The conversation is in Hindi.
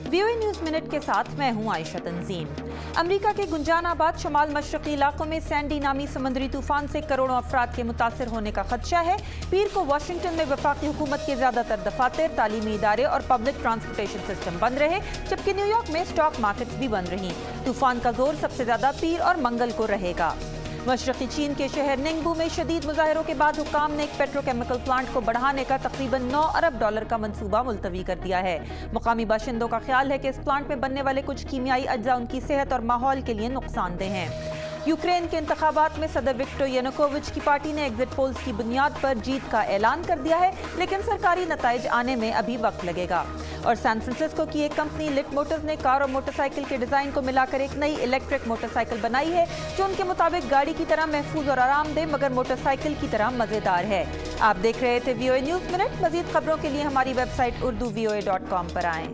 VOA न्यूज़ मिनट के साथ मैं हूं आयशा तंजीम। अमेरिका के गुंजानाबाद शमाल मशरकी इलाकों में सैंडी नामी समुद्री तूफान से करोड़ों अफराद के मुतासर होने का खदशा है। पीर को वाशिंगटन में वफाकी हुकूमत के ज्यादातर दफातर, तालीमी इदारे और पब्लिक ट्रांसपोर्टेशन सिस्टम बंद रहे, जबकि न्यूयॉर्क में स्टॉक मार्केट्स भी बंद रहीं। तूफान का जोर सबसे ज्यादा पीर और मंगल को रहेगा। मशरकी चीन के शहर निंगबू में शदीद मुजाहरों के बाद हुकाम ने एक पेट्रोकेमिकल प्लांट को बढ़ाने का तकरीबन $9 अरब का मंसूबा मुलतवी कर दिया है। मुकामी बाशिंदों का ख्याल है कि इस प्लांट में बनने वाले कुछ कीमियाई अज्जा उनकी सेहत और माहौल के लिए नुकसानदेह हैं। यूक्रेन के इंतखाबात में सदर विक्टर यानुकोविच की पार्टी ने एग्जिट पोल्स की बुनियाद पर जीत का ऐलान कर दिया है, लेकिन सरकारी नताइज आने में अभी वक्त लगेगा। और सैन फ्रांसिस्को की एक कंपनी लिट मोटर्स ने कार और मोटरसाइकिल के डिजाइन को मिलाकर एक नई इलेक्ट्रिक मोटरसाइकिल बनाई है, जो उनके मुताबिक गाड़ी की तरह महफूज और आरामदेह मगर मोटरसाइकिल की तरह मजेदार है। आप देख रहे थे VOA न्यूज़ मिनट। मजीद खबरों के लिए हमारी वेबसाइट urduvoa.com पर आएं।